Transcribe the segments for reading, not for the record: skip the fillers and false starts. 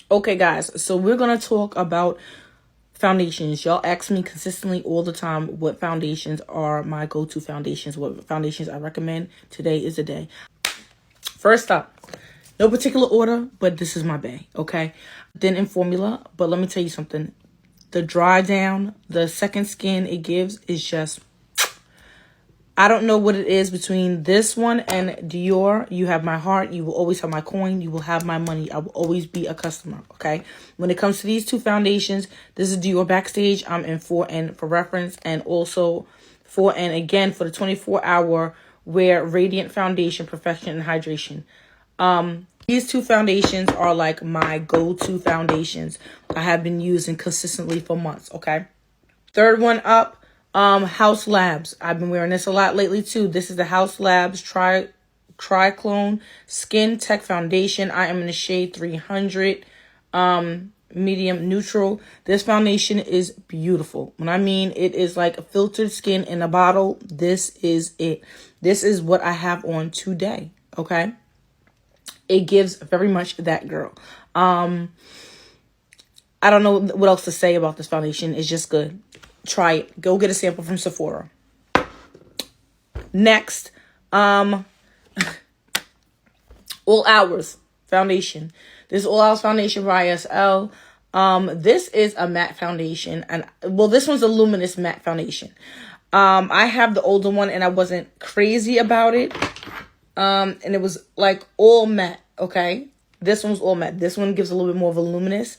Okay, guys, so we're going to talk about foundations. Y'all ask me consistently all the time what foundations are my go-to foundations, what foundations I recommend. Today is the day. First up, no particular order, but this is my bae, okay? Then in formula, but let me tell you something. The dry down, the second skin it gives is just, I don't know what it is between this one and Dior. You have my heart. You will always have my coin. You will have my money. I will always be a customer, okay? When it comes to these two foundations, this is Dior Backstage. I'm in 4N for reference, and also 4N again for the 24-hour Wear Radiant Foundation, Perfection, and Hydration. These two foundations are like my go-to foundations. I have been using consistently for months, okay? Third one up, Haus Labs. I've been wearing this a lot lately too. This is the Haus Labs Triclone Skin Tech Foundation. I am in the shade 300, medium neutral. This foundation is beautiful. When I mean it is like a filtered skin in a bottle, this is it. This is what I have on today, okay? It gives very much that girl. I don't know what else to say about this foundation. It's just good. Try it. Go get a sample from Sephora. Next, All Hours foundation. This All Hours foundation by ISL. This is a matte foundation, and well, this one's a luminous matte foundation. I have the older one, and I wasn't crazy about it. And it was like all matte, okay? This one's all matte. This one gives a little bit more of a luminous.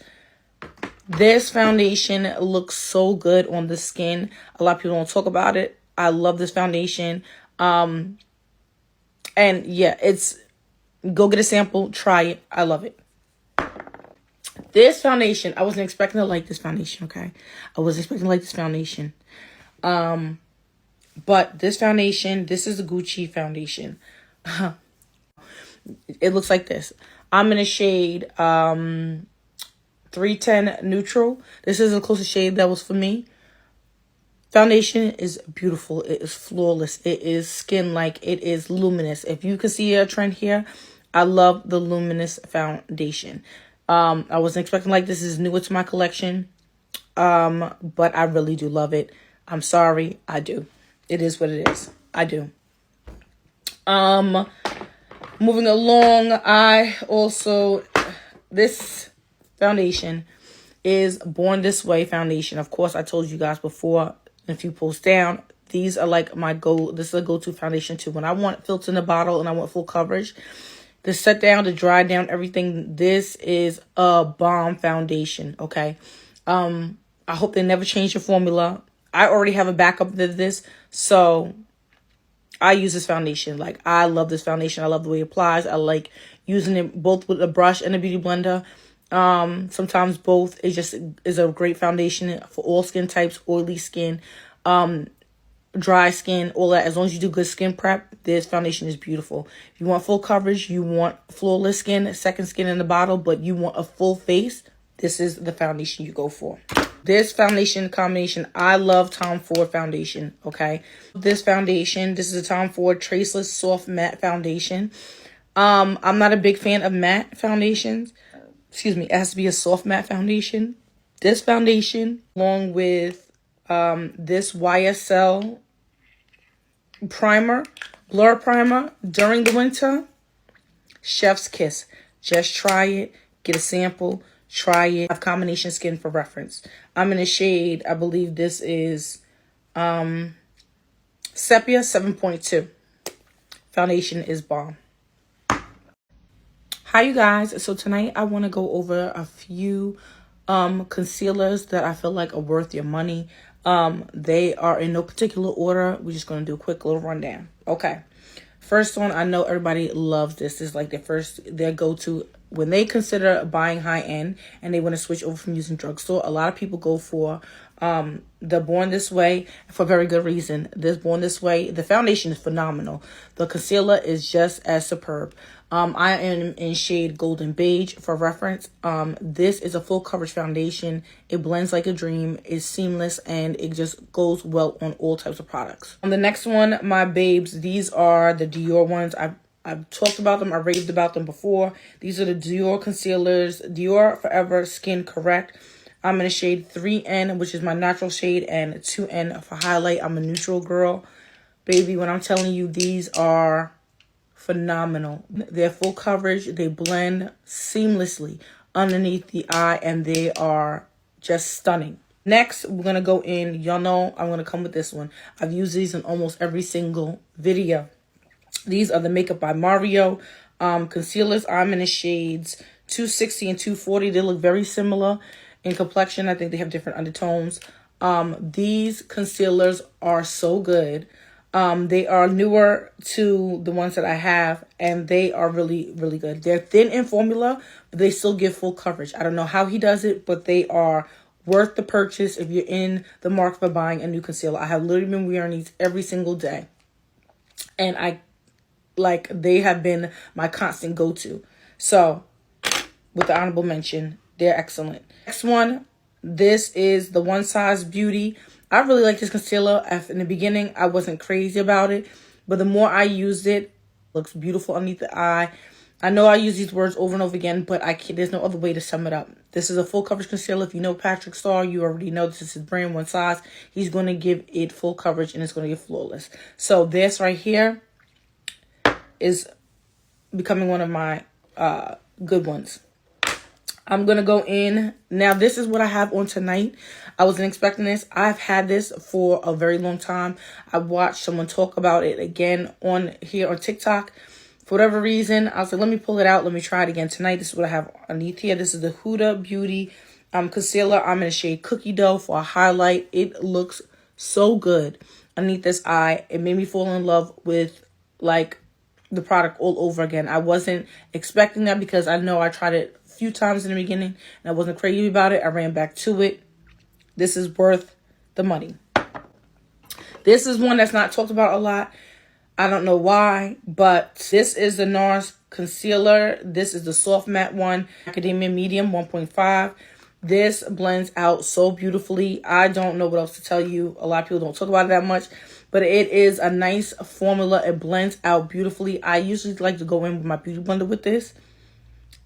This foundation looks so good on the skin. A lot of people don't talk about it. I love this foundation. And yeah, go get a sample, try it. I love it. This foundation, I wasn't expecting to like this foundation, okay? I wasn't expecting to like this foundation. But this foundation, this is the Gucci foundation. It looks like this. I'm in a shade 310 neutral. This is the closest shade that was for me. Foundation is beautiful. It is flawless. It is skin-like. It is luminous. If you can see a trend here, I love the luminous foundation. I wasn't expecting like this. Is newer to my collection. But I really do love it. I'm sorry. I do. It is what it is. I do. Moving along, this foundation is Born This Way foundation. Of course, I told you guys before, a few posts down, these are like this is a go-to foundation too. When I want filter in the bottle and I want full coverage, to set down, to dry down everything, this is a bomb foundation, okay? I hope they never change the formula. I already have a backup of this, so I use this foundation. Like, I love this foundation. I love the way it applies. I like using it both with a brush and a beauty blender. Sometimes both. It just is a great foundation for all skin types, oily skin, dry skin, all that. As long as you do good skin prep, this foundation is beautiful. If you want full coverage, you want flawless skin, second skin in the bottle, but you want a full face, this is the foundation you go for. This foundation combination, I love Tom Ford foundation, okay? This foundation, this is a Tom Ford Traceless Soft Matte Foundation. I'm not a big fan of matte foundations. Excuse me, it has to be a soft matte foundation. This foundation, along with this YSL primer, blur primer during the winter, chef's kiss. Just try it, get a sample, try it. I have combination skin for reference. I'm in a shade, I believe this is Sepia 7.2. Foundation is bomb. Hi, you guys. So tonight I want to go over a few concealers that I feel like are worth your money. They are in no particular order. We're just going to do a quick little rundown. Okay. First one, I know everybody loves this. This is like their go-to when they consider buying high-end and they want to switch over from using drugstore. A lot of people go for the Born This Way for very good reason. This Born This Way, the foundation is phenomenal. The concealer is just as superb. I am in shade Golden Beige for reference. This is a full coverage foundation. It blends like a dream. It's seamless and it just goes well on all types of products. On the next one, my babes, these are the Dior ones. I've talked about them. I raved about them before. These are the Dior concealers. Dior Forever Skin Correct. I'm in a shade 3N, which is my natural shade, and 2N for highlight. I'm a neutral girl. Baby, when I'm telling you, these are phenomenal. They're full coverage. They blend seamlessly underneath the eye, and they are just stunning. Next, we're going to go in. Y'all know I'm going to come with this one. I've used these in almost every single video. These are the Makeup by Mario concealers. I'm in the shades 260 and 240. They look very similar in complexion. I think they have different undertones. These concealers are so good. They are newer to the ones that I have, and they are really, really good. They're thin in formula, but they still give full coverage. I don't know how he does it, but they are worth the purchase if you're in the market for buying a new concealer. I have literally been wearing these every single day, and they have been my constant go-to. So, with the honorable mention, they're excellent. Next one, this is the One Size Beauty. I really like this concealer. In the beginning, I wasn't crazy about it, but the more I used it, it looks beautiful underneath the eye. I know I use these words over and over again, but there's no other way to sum it up. This is a full coverage concealer. If you know Patrick Starr, you already know this is his brand, One Size. He's going to give it full coverage, and it's going to get flawless. So this right here is becoming one of my good ones. I'm going to go in. Now, this is what I have on tonight. I wasn't expecting this. I've had this for a very long time. I watched someone talk about it again on TikTok. For whatever reason, I was like, let me pull it out. Let me try it again tonight. This is what I have underneath here. This is the Huda Beauty concealer. I'm in a shade Cookie Dough for a highlight. It looks so good underneath this eye. It made me fall in love with, the product all over again. I wasn't expecting that because I know I tried it a few times in the beginning and I wasn't crazy about it. I ran back to it. This is worth the money. This is one that's not talked about a lot. I don't know why, but this is the NARS concealer. This is the soft matte one, Academia Medium 1.5. This blends out so beautifully. I don't know what else to tell you. A lot of people don't talk about it that much, but it is a nice formula. It blends out beautifully. I usually like to go in with my beauty blender with this.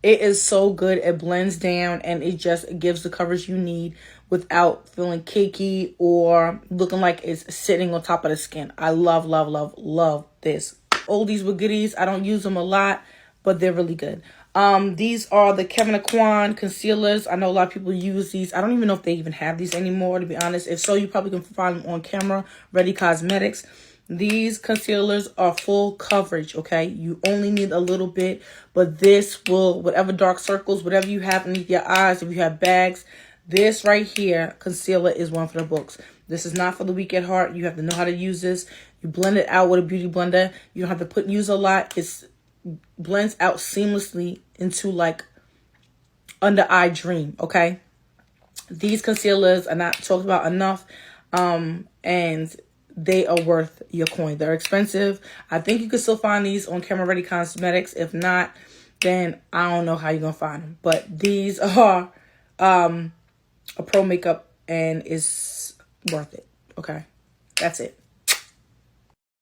It is so good. It blends down and it just gives the coverage you need without feeling cakey or looking like it's sitting on top of the skin. I love, love, love, love this. Oldies with goodies. I don't use them a lot, but they're really good. These are the Kevyn Aucoin concealers. I know a lot of people use these. I don't even know if they even have these anymore, to be honest. If so, you probably can find them on camera. Ready Cosmetics. These concealers are full coverage, okay? You only need a little bit, but this will, whatever dark circles, whatever you have underneath your eyes, if you have bags, this right here, concealer, is one for the books. This is not for the weak at heart. You have to know how to use this. You blend it out with a beauty blender. You don't have to use a lot. It blends out seamlessly into under eye dream, okay? These concealers are not talked about enough, and they are worth your coin. They're expensive. I think you can still find these on Camera Ready Cosmetics. If not, then I don't know how you're going to find them. But these are a pro makeup and is worth it, okay? That's it.